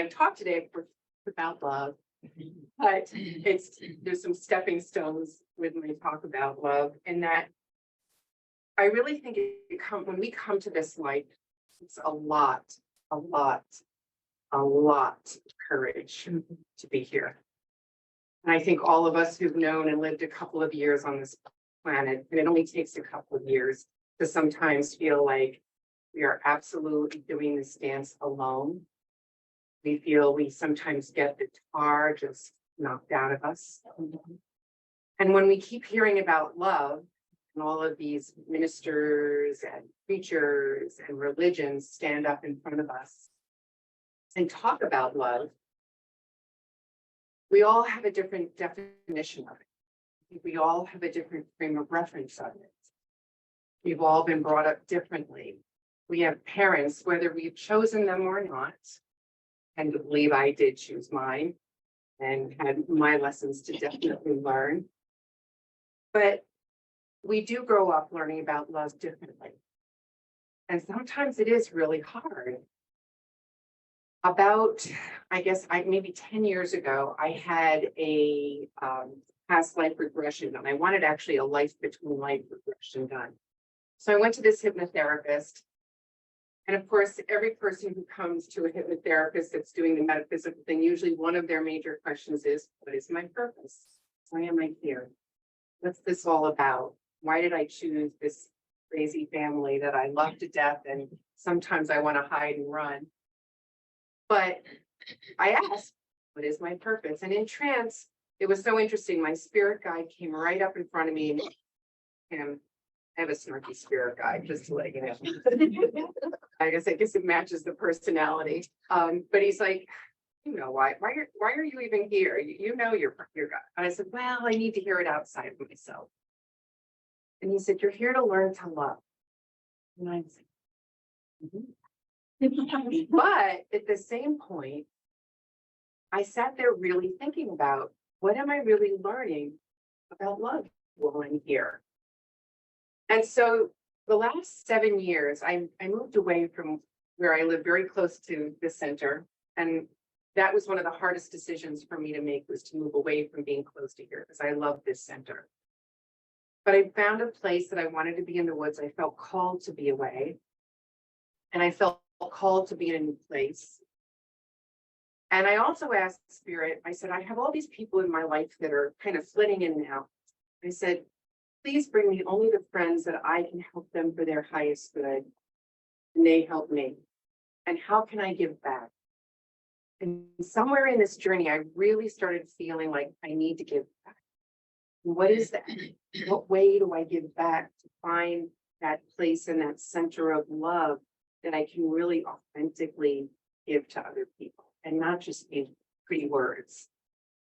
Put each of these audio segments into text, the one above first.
my talk today was about love, but there's some stepping stones with my talk about love, and that I really think when we come to this life, it's a lot of courage to be here. And I think all of us who've known and lived a couple of years on this planet, and it only takes a couple of years to sometimes feel like we are absolutely doing this dance alone. We feel we sometimes get the tar just knocked out of us. And when we keep hearing about love, and all of these ministers and preachers and religions stand up in front of us and talk about love, we all have a different definition of it. We all have a different frame of reference of it. We've all been brought up differently. We have parents, whether we've chosen them or not, and I believe I did choose mine and had my lessons to definitely learn. But we do grow up learning about love differently. And sometimes it is really hard. About, I guess, maybe 10 years ago, I had a past life regression, and I wanted actually a life between life regression done. So I went to this hypnotherapist. And of course, every person who comes to a hypnotherapist that's doing the metaphysical thing, usually one of their major questions is, what is my purpose? Why am I here? What's this all about? Why did I choose this crazy family that I love to death? And sometimes I want to hide and run. But I asked, what is my purpose? And in trance, it was so interesting. My spirit guide came right up in front of me. And I have a snarky spirit guide, just to let you know. I guess it matches the personality. But he's like, you know, why are you even here? You know your God. And I said, well, I need to hear it outside of myself. And he said, you're here to learn to love. And I said, But at the same point, I sat there really thinking about, what am I really learning about love while I'm here? And so the last 7 years, I moved away from where I live, very close to the center. And that was one of the hardest decisions for me to make, was to move away from being close to here, because I love this center. But I found a place that I wanted to be in the woods. I felt called to be away. And I felt called to be in a new place. And I also asked Spirit, I said, I have all these people in my life that are kind of flitting in and out. I said, please bring me only the friends that I can help them for their highest good. And they help me. And how can I give back? And somewhere in this journey, I really started feeling like I need to give back. What is that? What way do I give back to find that place and that center of love that I can really authentically give to other people, and not just in pretty words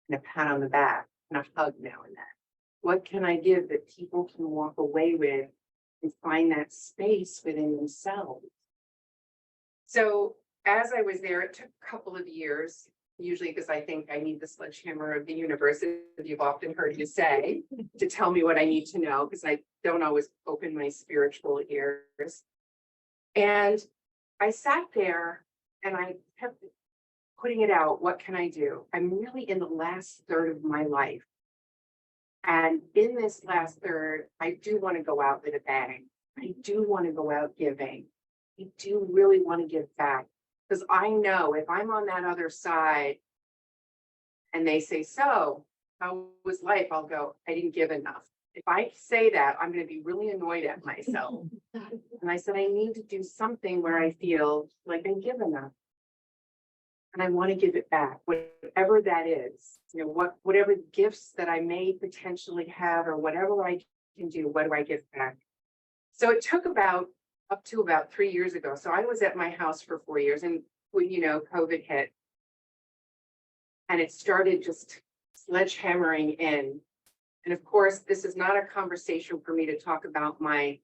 and a pat on the back and a hug now and then? What can I give that people can walk away with and find that space within themselves? So as I was there, it took a couple of years, usually because I think I need the sledgehammer of the universe, as you've often heard me say, to tell me what I need to know, because I don't always open my spiritual ears. And I sat there and I kept putting it out. What can I do? I'm really in the last third of my life. And in this last third, I do want to go out with a bang. I do want to go out giving. I do really want to give back. Because I know if I'm on that other side and they say, so how was life? I'll go, I didn't give enough. If I say that, I'm going to be really annoyed at myself. And I said, I need to do something where I feel like I give enough. And I want to give it back, whatever that is. You know, whatever gifts that I may potentially have, or whatever I can do, what do I give back? So it took up to about 3 years ago. So I was at my house for 4 years, and when, you know, COVID hit, and it started just sledgehammering in. And of course, this is not a conversation for me to talk about my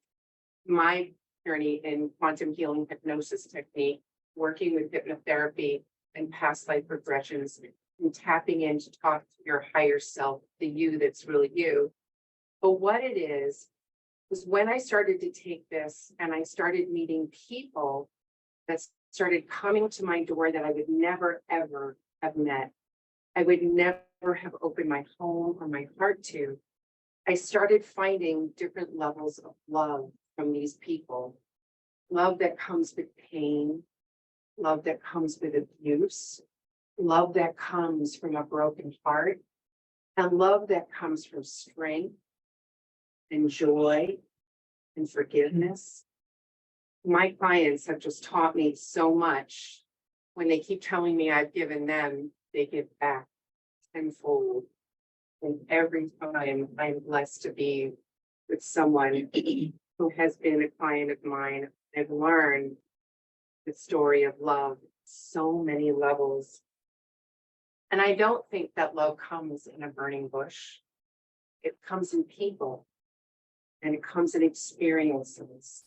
journey in quantum healing hypnosis technique, working with hypnotherapy and past life regressions, and tapping in to talk to your higher self, the you that's really you. But what it is when I started to take this and I started meeting people that started coming to my door that I would never, ever have met. I would never have opened my home or my heart to. I started finding different levels of love from these people. Love that comes with pain, love that comes with abuse, love that comes from a broken heart, and love that comes from strength and joy and forgiveness. My clients have just taught me so much. When they keep telling me I've given them, they give back tenfold. And every time I'm blessed to be with someone who has been a client of mine, I've learned the story of love, so many levels. And I don't think that love comes in a burning bush. It comes in people, and it comes in experiences,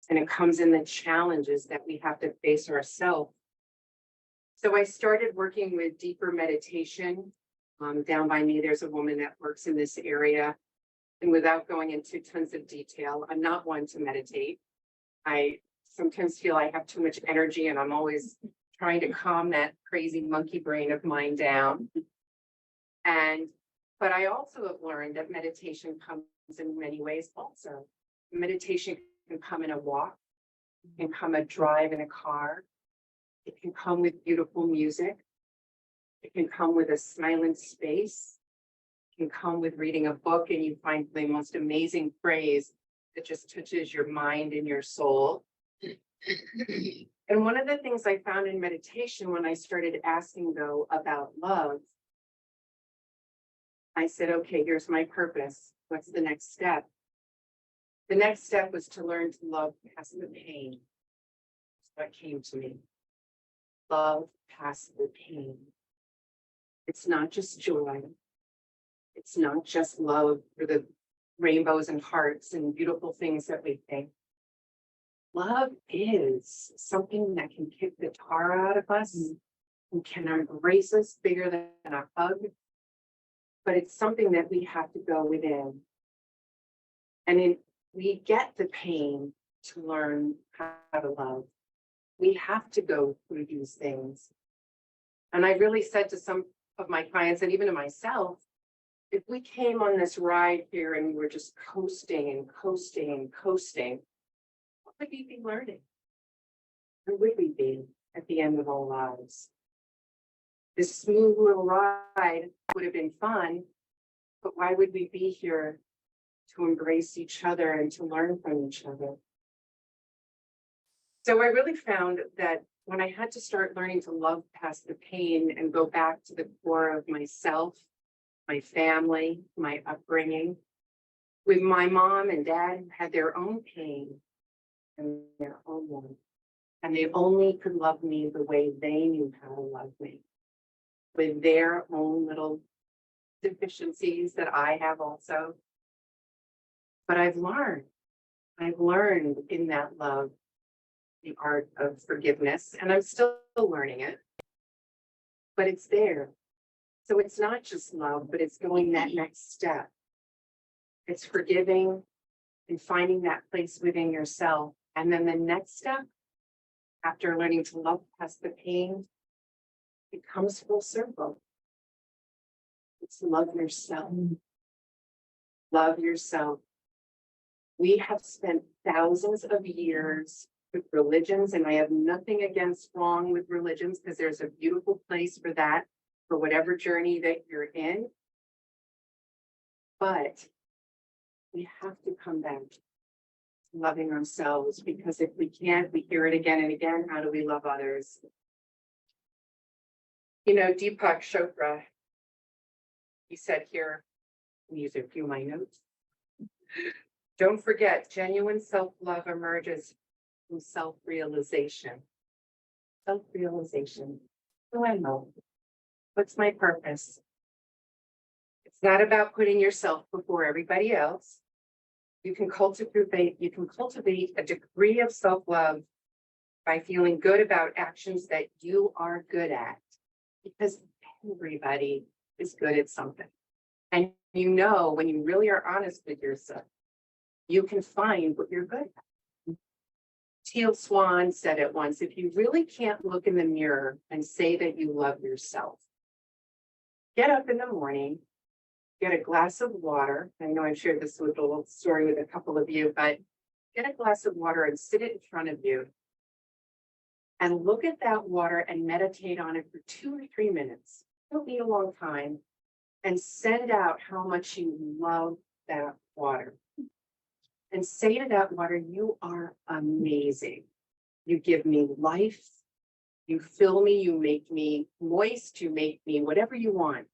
and it comes in the challenges that we have to face ourselves. So I started working with deeper meditation. Down by me, there's a woman that works in this area. And without going into tons of detail, I'm not one to meditate. I sometimes feel I have too much energy and I'm always trying to calm that crazy monkey brain of mine down. But I also have learned that meditation comes in many ways also. Meditation can come in a walk, it can come a drive in a car, it can come with beautiful music, it can come with a silent space, it can come with reading a book and you find the most amazing phrase that just touches your mind and your soul. And one of the things I found in meditation when I started asking though about love, I said, okay, here's my purpose. What's the next step? The next step was to learn to love past the pain. That's what came to me. Love past the pain. It's not just joy. It's not just love for the rainbows and hearts and beautiful things that we think. Love is something that can kick the tar out of us and can embrace us bigger than a hug. But it's something that we have to go within. And we get the pain to learn how to love. We have to go through these things. And I really said to some of my clients and even to myself, if we came on this ride here and we were just coasting and coasting and coasting, what would we be learning? Who would we be at the end of our lives? This smooth little ride would have been fun, but why would we be here to embrace each other and to learn from each other? So I really found that when I had to start learning to love past the pain and go back to the core of myself, my family, my upbringing, with my mom and dad who had their own pain and their own love, and they only could love me the way they knew how to love me, with their own little deficiencies that I have also. But I've learned in that love, the art of forgiveness, and I'm still learning it, but it's there. So it's not just love, but it's going that next step. It's forgiving and finding that place within yourself. And then the next step, after learning to love past the pain, it comes full circle. It's love yourself. Love yourself. We have spent thousands of years with religions, and I have nothing against wrong with religions because there's a beautiful place for that, for whatever journey that you're in. But we have to come back to loving ourselves, because if we can't, we hear it again and again. How do we love others? You know, Deepak Chopra, he said here, I'll use a few of my notes. Don't forget, genuine self-love emerges from self-realization. Self-realization. Who I know? What's my purpose? It's not about putting yourself before everybody else. You can cultivate a degree of self-love by feeling good about actions that you are good at, because everybody is good at something. And you know, when you really are honest with yourself, you can find what you're good at. Teal Swan said it once, if you really can't look in the mirror and say that you love yourself, get up in the morning, get a glass of water. I know I've shared this with a little story with a couple of you, but get a glass of water and sit it in front of you and look at that water and meditate on it for 2 or 3 minutes. Don't need a long time, and send out how much you love that water. And say to that water, you are amazing. You give me life. You fill me, you make me moist, you make me whatever you want.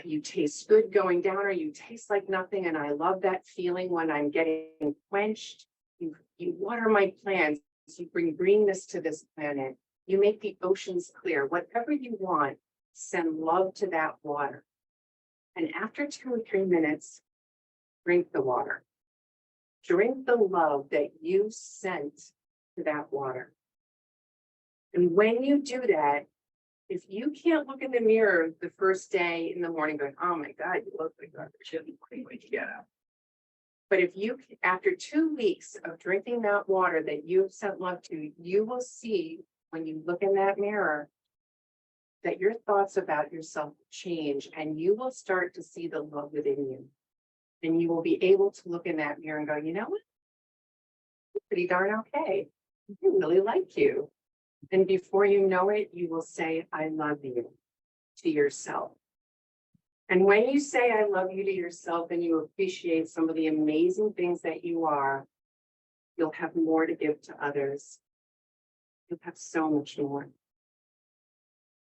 You taste good going down, or you taste like nothing. And I love that feeling when I'm getting quenched. You water my plants, you bring greenness to this planet. You make the oceans clear. Whatever you want, send love to that water. And after 2 or 3 minutes, drink the water. Drink the love that you sent to that water. And when you do that, if you can't look in the mirror the first day in the morning going, oh my God, you look like garbage, when you get up. But if you, after 2 weeks of drinking that water that you have sent love to, you will see when you look in that mirror that your thoughts about yourself change, and you will start to see the love within you. And you will be able to look in that mirror and go, you know what? You're pretty darn okay. I really like you. And before you know it, you will say, I love you to yourself. And when you say, I love you to yourself, and you appreciate some of the amazing things that you are, you'll have more to give to others. You'll have so much more.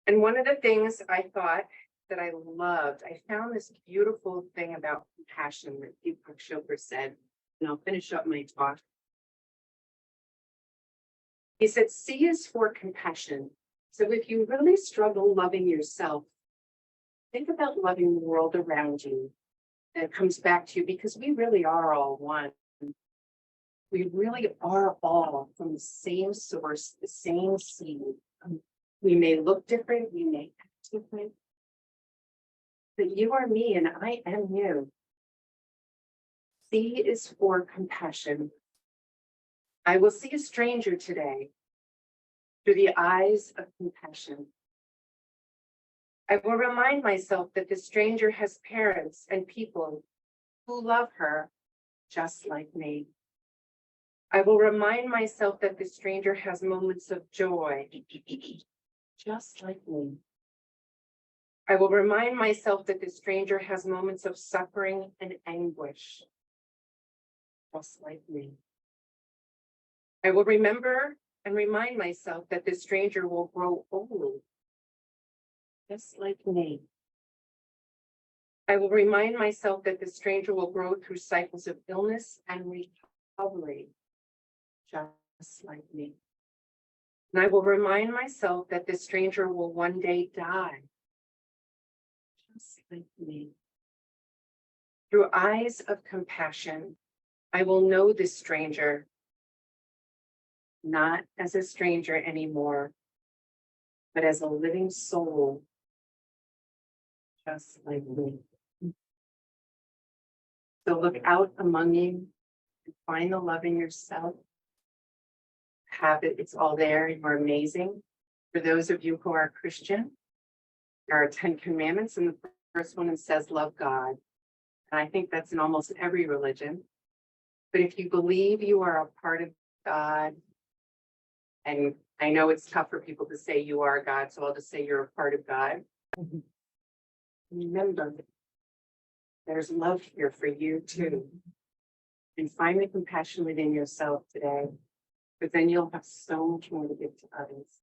And one of the things I thought that I loved, I found this beautiful thing about compassion that Deepak Chopra said, and I'll finish up my talk. He said, C is for compassion. So if you really struggle loving yourself, think about loving the world around you. And it comes back to you, because we really are all one. We really are all from the same source, the same seed. We may look different, we may act different, but you are me and I am you. C is for compassion. I will see a stranger today through the eyes of compassion. I will remind myself that the stranger has parents and people who love her just like me. I will remind myself that the stranger has moments of joy just like me. I will remind myself that the stranger has moments of suffering and anguish just like me. I will remember and remind myself that the stranger will grow old just like me. I will remind myself that the stranger will grow through cycles of illness and recovery just like me. And I will remind myself that the stranger will one day die just like me. Through eyes of compassion, I will know this stranger not as a stranger anymore, but as a living soul just like me. So look out among you and find the love in yourself. Have it, it's all there, you're amazing. For those of you who are Christian, there are 10 commandments, and the first one says, love God. And I think that's in almost every religion. But if you believe you are a part of God, and I know it's tough for people to say you are God, so I'll just say you're a part of God. Remember, there's love here for you too. And find the compassion within yourself today, but then you'll have so much more to give to others.